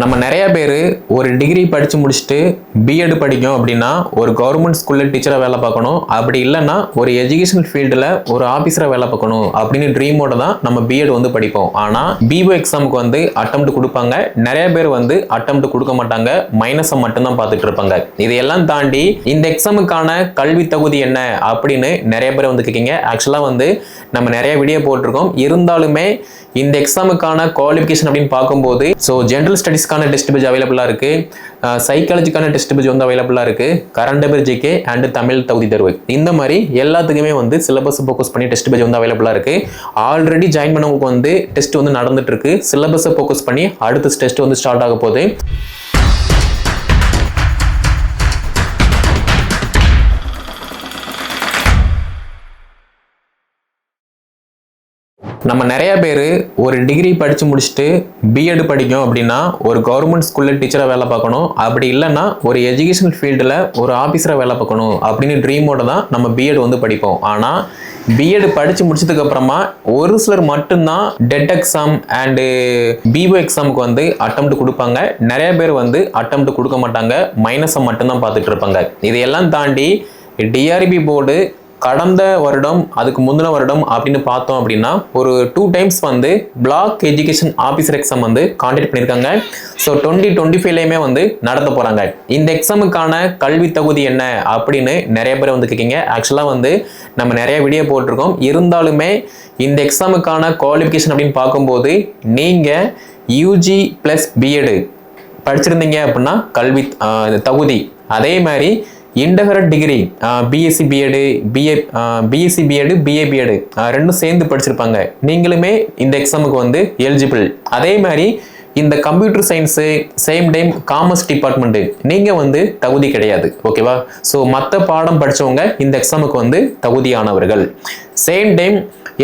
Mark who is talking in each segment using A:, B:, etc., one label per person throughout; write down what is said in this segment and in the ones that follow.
A: நம்ம நிறைய பேர் ஒரு டிகிரி படித்து முடிச்சுட்டு பிஎட் படிக்கும் அப்படின்னா ஒரு கவர்மெண்ட் ஸ்கூலில் டீச்சராக வேலை பார்க்கணும், அப்படி இல்லைன்னா ஒரு எஜுகேஷனல் ஃபீல்டில் ஒரு ஆஃபீஸராக வேலை பார்க்கணும் அப்படின்னு ட்ரீமோட தான் நம்ம பிஎட் வந்து படிப்போம். ஆனால் பிஓ எக்ஸாமுக்கு வந்து அட்டெம்ப்ட் கொடுப்பாங்க, நிறைய பேர் வந்து அட்டெம்ப்ட் கொடுக்க மாட்டாங்க, மைனஸை மட்டும்தான் பார்த்துட்டு இருப்பாங்க. இதையெல்லாம் தாண்டி இந்த எக்ஸாமுக்கான கல்வி தகுதி என்ன அப்படின்னு நிறைய பேர் வந்து கேட்குங்க. ஆக்சுவலாக வந்து நம்ம நிறைய வீடியோ போட்டிருக்கோம், இருந்தாலுமே இந்த எக்ஸாமுக்கான குவாலிஃபிகேஷன் அப்படின்னு பார்க்கும்போது ஜென்ரல் ஸ்டடீஸ்க்கான டெஸ்ட் பேஜ் அவைலபிளாக இருக்குது, சைக்காலஜிக்கான டெஸ்ட் பேஜ் வந்து அவைலபிளாக இருக்குது, current affair GK and Tamil தகுதி தேர்வு, இந்த மாதிரி எல்லாத்துக்குமே வந்து சிலபஸ் ஃபோக்கஸ் பண்ணி டெஸ்ட் பேஜ் வந்து அவைலபிளாக இருக்குது. ஆல்ரெடி ஜாயின் பண்ணவங்களுக்கு வந்து டெஸ்ட் வந்து நடந்துட்டு இருக்கு, சிலபஸை ஃபோக்கஸ் பண்ணி அடுத்த டெஸ்ட் வந்து ஸ்டார்ட் ஆக போகுது. நம்ம நிறைய பேர் ஒரு டிகிரி படித்து முடிச்சுட்டு பிஎட் படிக்கும் அப்படின்னா ஒரு கவர்மெண்ட் ஸ்கூலில் டீச்சராக வேலை பார்க்கணும், அப்படி இல்லைன்னா ஒரு எஜுகேஷனல் ஃபீல்டில் ஒரு ஆஃபீஸராக வேலை பார்க்கணும் அப்படின்னு ட்ரீமோட தான் நம்ம பிஎட் வந்து படிப்போம். ஆனால் பிஎட் படித்து முடிச்சதுக்கு அப்புறமா ஒரு சிலர் மட்டும்தான் டெட் எக்ஸாம் அண்டு பிஓ எக்ஸாமுக்கு வந்து அட்டெம்ப்ட் கொடுப்பாங்க, நிறைய பேர் வந்து அட்டெம்ப்ட் கொடுக்க மாட்டாங்க, மைனஸை மட்டும்தான் பார்த்துட்டு இருப்பாங்க. இதையெல்லாம் தாண்டி டிஆர்பி போர்டு கடந்த வருடம் அதுக்கு முந்தின வருடம் அப்படின்னு பார்த்தோம் அப்படின்னா ஒரு 2 times வந்து பிளாக் எஜுகேஷன் ஆஃபீஸர் எக்ஸாம் வந்து கான்டக்ட் பண்ணியிருக்காங்க. ஸோ 2025லையுமே வந்து நடத்த போகிறாங்க. இந்த எக்ஸாமுக்கான கல்வி தகுதி என்ன அப்படின்னு நிறைய பேர் வந்து கேட்குங்க. ஆக்சுவலாக வந்து நம்ம நிறைய வீடியோ போட்டிருக்கோம், இருந்தாலுமே இந்த எக்ஸாமுக்கான குவாலிஃபிகேஷன் அப்படின்னு பார்க்கும்போது நீங்கள் யூஜி ப்ளஸ் பிஎட் படிச்சிருந்தீங்க அப்படின்னா கல்வி தகுதி, அதே மாதிரி integrate degree BSc BEd BSc BEd BA BEd ரெண்டும் சேர்ந்து படிச்சிருப்பாங்க, நீங்களுமே இந்த எக்ஸாமுக்கு வந்து எலிஜிபிள். அதே மாதிரி இந்த computer science same time commerce department நீங்கள் வந்து தகுதி கிடையாது, ஓகேவா? ஸோ மற்ற பாடம் படித்தவங்க இந்த எக்ஸாமுக்கு வந்து தகுதியானவர்கள். சேம் டைம்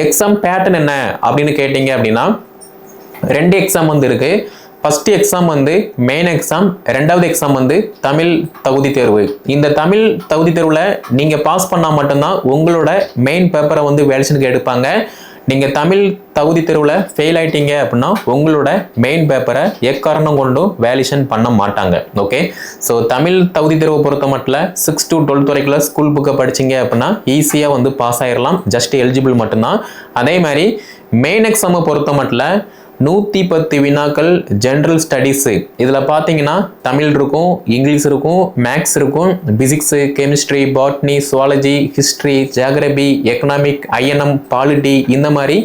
A: எக்ஸாம் பேட்டர்ன் என்ன அப்படின்னு கேட்டிங்க அப்படின்னா 2 எக்ஸாம் வந்து இருக்குது. ஃபர்ஸ்ட் எக்ஸாம் வந்து மெயின் எக்ஸாம், ரெண்டாவது எக்ஸாம் வந்து தமிழ் தகுதி தேர்வு. இந்த தமிழ் தகுதி தேர்வில் நீங்கள் பாஸ் பண்ணால் மட்டும்தான் உங்களோட மெயின் பேப்பரை வந்து வேலிஷனுக்கு எடுப்பாங்க. நீங்கள் தமிழ் தகுதி தேர்வில் ஃபெயில் ஆகிட்டீங்க அப்படின்னா உங்களோட மெயின் பேப்பரை எக்காரணம் கொண்டும் வேலிஷன் பண்ண மாட்டாங்க, ஓகே? ஸோ தமிழ் தகுதி தேர்வை பொறுத்த மட்டும் 6 to 12 வரைக்கும் ஸ்கூல் புக்கை படிச்சிங்க அப்படின்னா ஈஸியாக வந்து பாஸ் ஆகிடலாம், ஜஸ்ட் எலிஜிபிள் மட்டும்தான். அதே மாதிரி மெயின் எக்ஸாமை பொறுத்த மட்டும் 110 வினாக்கள் ஜென்ரல் ஸ்டடீஸு. இதில் பார்த்தீங்கன்னா தமிழ் இருக்கும், இங்கிலீஷ் இருக்கும், மேக்ஸ் இருக்கும், physics, chemistry, botany, zoology, history, geography, economic, INM, polity, இந்த மாதிரி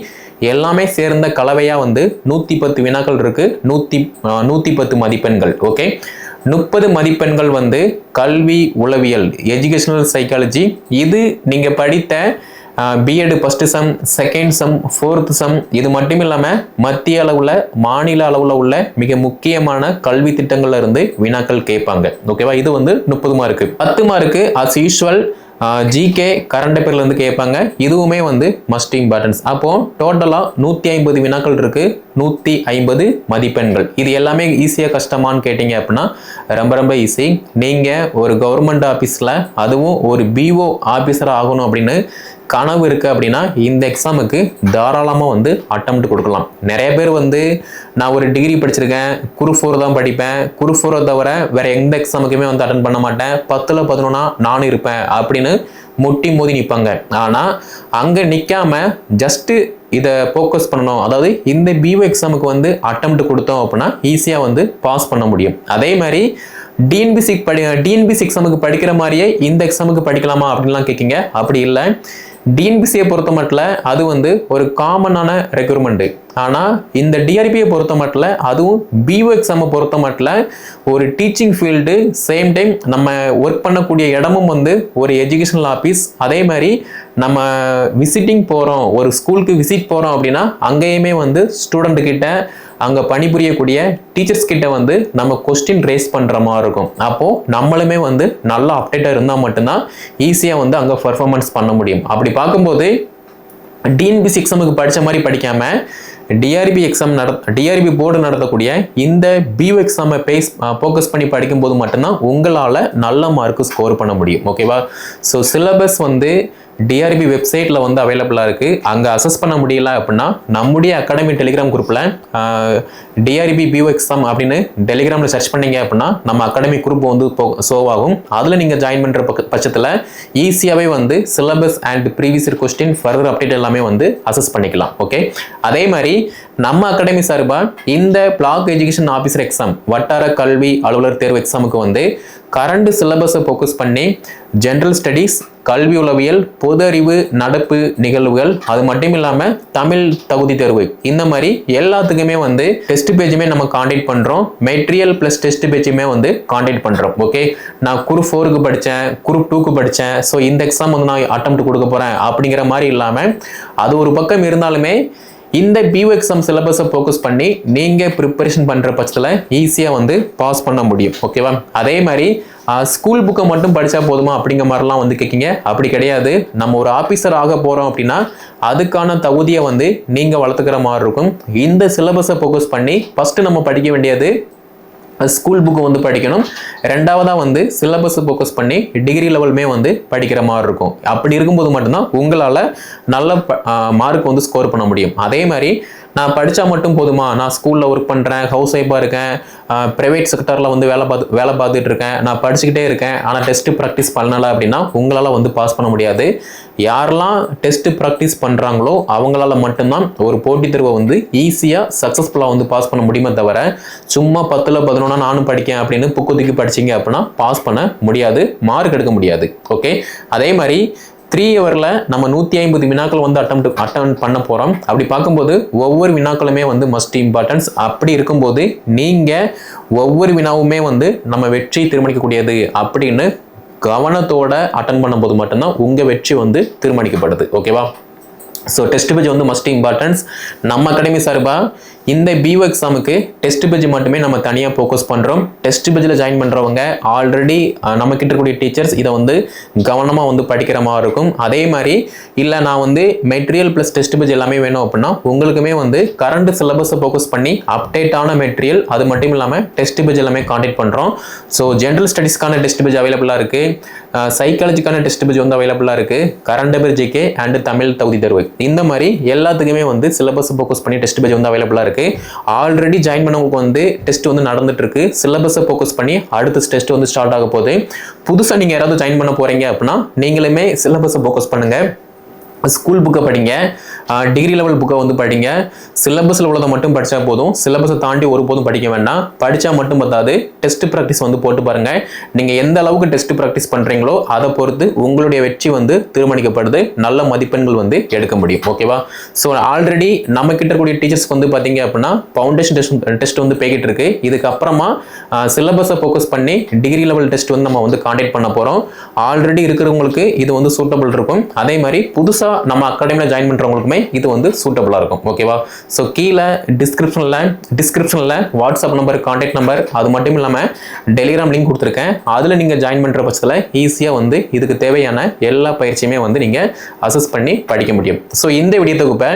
A: எல்லாமே சேர்ந்த கலவையாக வந்து 110 வினாக்கள் இருக்குது, 110 மதிப்பெண்கள், ஓகே? 30 மதிப்பெண்கள் வந்து கல்வி உளவியல் எஜுகேஷனல் சைக்காலஜி. இது நீங்கள் படித்த BEd first sem, second sem, fourth செம், இது மட்டும் இல்லாமல் மத்திய அளவில் மாநில அளவில் உள்ள மிக முக்கியமான கல்வி திட்டங்கள்ல இருந்து வினாக்கள் கேட்பாங்க, ஓகேவா? இது வந்து 30 mark. 10 mark as usual GK current அஃபேர்லேருந்து கேட்பாங்க, இதுவுமே வந்து மஸ்ட் இம்பார்ட்டன்ஸ். அப்போது டோட்டலாக 150 வினாக்கள் இருக்குது, 150 மதிப்பெண்கள். இது எல்லாமே ஈஸியாக கஷ்டமானு கேட்டிங்க அப்படின்னா ரொம்ப ஈஸி. நீங்கள் ஒரு கவர்மெண்ட் ஆஃபீஸில் அதுவும் ஒரு பிஓ ஆஃபீஸராக ஆகணும் அப்படின்னு கனவு இருக்குது அப்படின்னா இந்த எக்ஸாமுக்கு தாராளமாக வந்து அட்டெம்ப்ட் கொடுக்கலாம். நிறைய பேர் வந்து நான் ஒரு டிகிரி படிச்சிருக்கேன், குரூப் 4 தான் படிப்பேன், குரூப் 4 தவிர வேறு எந்த எக்ஸாமுக்குமே வந்து அட்டன் பண்ண மாட்டேன், 10ல் 11 நானும் இருப்பேன் அப்படின்னு முட்டி மோதி நிற்பாங்க. ஆனால் அங்கே நிற்காம ஜஸ்ட்டு இதை ஃபோக்கஸ் பண்ணணும், அதாவது இந்த பிஓ எக்ஸாமுக்கு வந்து அட்டெம்ப்ட் கொடுத்தோம் அப்படின்னா ஈஸியாக வந்து பாஸ் பண்ண முடியும். அதே மாதிரி டிஎன்பிசி எக்ஸாமுக்கு படிக்கிற மாதிரியே இந்த எக்ஸாமுக்கு படிக்கலாமா அப்படின்லாம் கேட்குங்க. அப்படி இல்லை, டிஎன்பிசியை பொறுத்த மட்டும் அது வந்து ஒரு காமனான ரெக்யூர்மெண்ட்டு. ஆனால் இந்த டிஆர்பியை பொறுத்த மட்டும் அதுவும் பிஓ எக்ஸாமை பொறுத்த மட்டும் ஒரு டீச்சிங் ஃபீல்டு, சேம் டைம் நம்ம ஒர்க் பண்ணக்கூடிய இடமும் வந்து ஒரு எஜுகேஷனல் ஆஃபீஸ். அதே மாதிரி நம்ம விசிட்டிங் போகிறோம், ஒரு ஸ்கூலுக்கு விசிட் போகிறோம் அப்படின்னா அங்கேயுமே வந்து ஸ்டூடெண்ட்டுக்கிட்ட அங்கே பணிபுரியக்கூடிய டீச்சர்ஸ் கிட்ட வந்து நம்ம கொஸ்டின் ரேஸ் பண்ணுற மாதிரி இருக்கும். அப்போது நம்மளுமே வந்து நல்லா அப்டேட்டாக இருந்தால் மட்டும்தான் ஈஸியாக வந்து அங்கே பர்ஃபார்மன்ஸ் பண்ண முடியும். அப்படி பார்க்கும்போது டிஎன்பிசி எக்ஸாமுக்கு படித்த மாதிரி படிக்காமல் டிஆர்பி போர்டு நடத்தக்கூடிய இந்த பிஓ எக்ஸாமை ஃபோக்கஸ் பண்ணி படிக்கும்போது மட்டும்தான் உங்களால் நல்ல மார்க்கு ஸ்கோர் பண்ண முடியும், ஓகேவா? ஸோ சிலபஸ் வந்து டிஆர்பி வெப்சைட்டில் வந்து அவைலபிளாக இருக்குது. அங்கே அசஸ் பண்ண முடியல அப்படின்னா நம்முடைய அகாடமி டெலிகிராம் குரூப்பில் டிஆர்பி பிஓ எக்ஸாம் அப்படின்னு டெலிகிராமில் சர்ச் பண்ணீங்க அப்படின்னா நம்ம அகாடமி குரூப் வந்து ஷோவ் ஆகும். அதில் நீங்கள் ஜாயின் பண்ணுற பட்சத்தில் ஈஸியாகவே வந்து syllabus and previous year question further update எல்லாமே வந்து அசஸ் பண்ணிக்கலாம். ஓகே, அதே மாதிரி நம்ம அகாடமி சார்பாக இந்த பிளாக் எஜுகேஷன் ஆஃபீஸர் எக்ஸாம் வட்டார கல்வி அலுவலர் தேர்வு எக்ஸாமுக்கு வந்து கரண்ட் சிலபஸை ஃபோக்கஸ் பண்ணி ஜென்ரல் ஸ்டடீஸ், கல்வி உளவியல், பொது அறிவு, நடப்பு நிகழ்வுகள், அது மட்டும் இல்லாமல் தமிழ் தகுதி தேர்வு, இந்த மாதிரி எல்லாத்துக்குமே வந்து டெஸ்ட் பேஜுமே நம்ம காண்டக்ட் பண்ணுறோம். மெட்டீரியல் ப்ளஸ் டெஸ்ட் பேஜுமே வந்து காண்டக்ட் பண்ணுறோம். ஓகே, நான் குரூப் 4க்கு படித்தேன், குரூப் 2க்கு படித்தேன், ஸோ இந்த எக்ஸாம் வந்து நான் அட்டெம்ப்ட் கொடுக்க போகிறேன் அப்படிங்கிற மாதிரி இல்லாமல் அது ஒரு பக்கம் இருந்தாலுமே இந்த பிஓ எக்ஸாம் சிலபஸை ஃபோக்கஸ் பண்ணி நீங்கள் ப்ரிப்பரேஷன் பண்ணுற பட்சத்தில் ஈஸியாக வந்து பாஸ் பண்ண முடியும். ஓகேவா, அதே மாதிரி ஸ்கூல் புக்கை மட்டும் படித்தா போதுமா அப்படிங்கிற மாதிரிலாம் வந்து கேட்கிங்க. அப்படி கிடையாது. நம்ம ஒரு ஆஃபீஸர் ஆக போகிறோம் அப்படின்னா அதுக்கான தகுதியை வந்து நீங்கள் வளர்த்துக்கிற மாதிரி இருக்கும். இந்த சிலபஸை ஃபோக்கஸ் பண்ணி ஃபஸ்ட்டு நம்ம படிக்க வேண்டியது ஸ்கூல் புக்கு வந்து படிக்கணும். ரெண்டாவதாக வந்து சிலபஸை ஃபோக்கஸ் பண்ணி டிகிரி லெவலுமே வந்து படிக்கிற மாதிரி இருக்கும். அப்படி இருக்கும்போது மட்டும்தான் உங்களால் நல்ல மார்க் வந்து ஸ்கோர் பண்ண முடியும். அதே மாதிரி நான் படித்தா மட்டும் போதுமா, நான் ஸ்கூலில் ஒர்க் பண்ணுறேன், ஹவுஸ் ஒய்ஃபாக இருக்கேன், ப்ரைவேட் செக்டரில் வந்து வேலை பார்த்துட்டு இருக்கேன், நான் படிச்சுக்கிட்டே இருக்கேன், ஆனால் டெஸ்ட்டு ப்ராக்டிஸ் பண்ணலை அப்படின்னா உங்களால் வந்து பாஸ் பண்ண முடியாது. யாரெல்லாம் டெஸ்ட்டு ப்ராக்டிஸ் பண்ணுறாங்களோ அவங்களால மட்டும்தான் ஒரு போட்டித் தேர்வை வந்து ஈஸியாக சக்ஸஸ்ஃபுல்லாக வந்து பாஸ் பண்ண முடியுமே தவிர சும்மா 10ல் 11 நானும் படிக்கேன் அப்படின்னு புக்கு படிச்சிங்க அப்படின்னா பாஸ் பண்ண முடியாது, மார்க் எடுக்க முடியாது. ஓகே, அதே மாதிரி 3 ஹவரில் நம்ம 150 வினாக்கள் வந்து அட்டன் பண்ண போகிறோம். அப்படி பார்க்கும்போது ஒவ்வொரு வினாக்களுமே வந்து மஸ்ட் இம்பார்ட்டன்ஸ். அப்படி இருக்கும்போது நீங்கள் ஒவ்வொரு வினாவுமே வந்து நம்ம வெற்றி தீர்மானிக்கக்கூடியது அப்படின்னு கவனத்தோட அட்டன் பண்ணும்போது மட்டும்தான் உங்கள் வெற்றி வந்து தீர்மானிக்கப்படுது. ஓகேவா, ஸோ டெஸ்ட் பேஜ் வந்து மஸ்ட் இம்பார்ட்டன்ஸ். நம்ம அகாடமி சார்பாக இந்த பிஓ எக்ஸாமுக்கு டெஸ்ட் பேஜ் மட்டுமே நம்ம தனியாக ஃபோக்கஸ் பண்ணுறோம். டெஸ்ட் பேஜில் ஜாயின் பண்ணுறவங்க ஆல்ரெடி நம்ம கிட்ட இருக்கக்கூடிய டீச்சர்ஸ் இதை வந்து கவனமாக வந்து படிக்கிற மாதிரி இருக்கும். அதே மாதிரி இல்லை நான் வந்து மெட்டீரியல் ப்ளஸ் டெஸ்ட் பேஜ் எல்லாமே வேணும் அப்படின்னா உங்களுக்குமே வந்து கரண்ட் சிலபஸை ஃபோக்கஸ் பண்ணி அப்டேட்டான மெட்டீரியல், அது மட்டும் இல்லாமல் டெஸ்ட் பேஜ் எல்லாமே காண்டக்ட் பண்ணுறோம். ஸோ ஜென்ரல் ஸ்டடீஸ்க்கான டெஸ்ட் பேஜ் அவைலபிளாக இருக்குது, சைக்காலஜிக்கான டெஸ்ட் பேஜ் வந்து அவைலபிளாக இருக்குது, current affair GK and Tamil தகுதி தேர்வு, இந்த மாதிரி எல்லாத்துக்குமே வந்து சிலபஸ் ஃபோக்கஸ் பண்ணி டெஸ்ட் பேஜ் வந்து அவைலபிளாக இருக்குது. ஆல்ரெடி ஜாயின் பண்ணவங்களுக்கு வந்து டெஸ்ட் வந்து நடந்துட்டு இருக்கு. சிலபஸை ஃபோக்கஸ் பண்ணி அடுத்த டெஸ்ட் வந்து ஸ்டார்ட் ஆக போகுது. புதுசாக நீங்கள் யாராவது ஜாயின் பண்ண போறீங்க அப்படின்னா நீங்களுமே சிலபஸை ஃபோக்கஸ் பண்ணுங்க. ஸ்கூல் புக்கை படிங்க, டிகிரி லெவல் புக்கை வந்து படிங்க. சிலபஸில் உள்ளதை மட்டும் படித்தா போதும், சிலபஸை தாண்டி ஒருபோதும் படிக்க வேண்டாம். படித்தா மட்டும் பத்தாது, டெஸ்ட் ப்ராக்டிஸ் வந்து போட்டு பாருங்கள். நீங்கள் எந்த அளவுக்கு டெஸ்ட் ப்ராக்டிஸ் பண்ணுறீங்களோ அதை பொறுத்து உங்களுடைய வெற்றி வந்து தீர்மானிக்கப்படுது, நல்ல மதிப்பெண்கள் வந்து எடுக்க முடியும். ஓகேவா, ஸோ ஆல்ரெடி நம்ம கிட்ட இருக்கக்கூடிய டீச்சர்ஸ்க்கு வந்து பார்த்தீங்க அப்படின்னா ஃபவுண்டேஷன் டெஸ்ட் வந்து போய்கிட்டு இருக்கு. இதுக்கப்புறமா சிலபஸை ஃபோக்கஸ் பண்ணி டிகிரி லெவல் டெஸ்ட் வந்து நம்ம வந்து காண்டக்ட் பண்ண போகிறோம். ஆல்ரெடி இருக்கிறவங்களுக்கு இது வந்து சூட்டபிள் இருக்கும். அதே மாதிரி புதுசாக நம்ம அகாடமியில் ஜாயின் பண்ணுறவங்களுக்குமே இது வந்து சூட்டபிளாக இருக்கும். ஓகேவா, ஸோ கீழே டிஸ்கிரிப்ஷனில் வாட்ஸ்அப் நம்பர், கான்டாக்ட் நம்பர், அது மட்டும் இல்லாமல் டெலிகிராம் லிங்க் கொடுத்துருக்கேன். அதில் நீங்கள் ஜாயின் பண்ணுற பட்சத்தில் ஈஸியாக வந்து இதுக்கு தேவையான எல்லா பயிற்சியுமே வந்து நீங்கள் அசஸ் பண்ணி படிக்க முடியும். ஸோ இந்த வீடியோ தொகுப்பை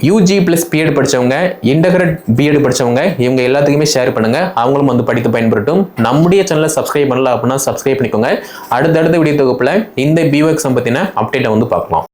A: யூஜி ப்ளஸ் பிஎட் படித்தவங்க, இன்டகிரேட் பிஎட் படித்தவங்க, இவங்க எல்லாத்துக்குமே ஷேர் பண்ணுங்கள். அவங்களும் வந்து படித்து பயன்படுத்தும். நம்முடைய சேனலை சப்ஸ்கிரைப் பண்ணல அப்படின்னா சப்ஸ்கிரைப் பண்ணிக்கோங்க. அடுத்தடுத்த வீடியோ தொகுப்பில் இந்த பிஓ எக்ஸாம் பற்றின அப்டேட்டை வந்து பார்க்கலாம்.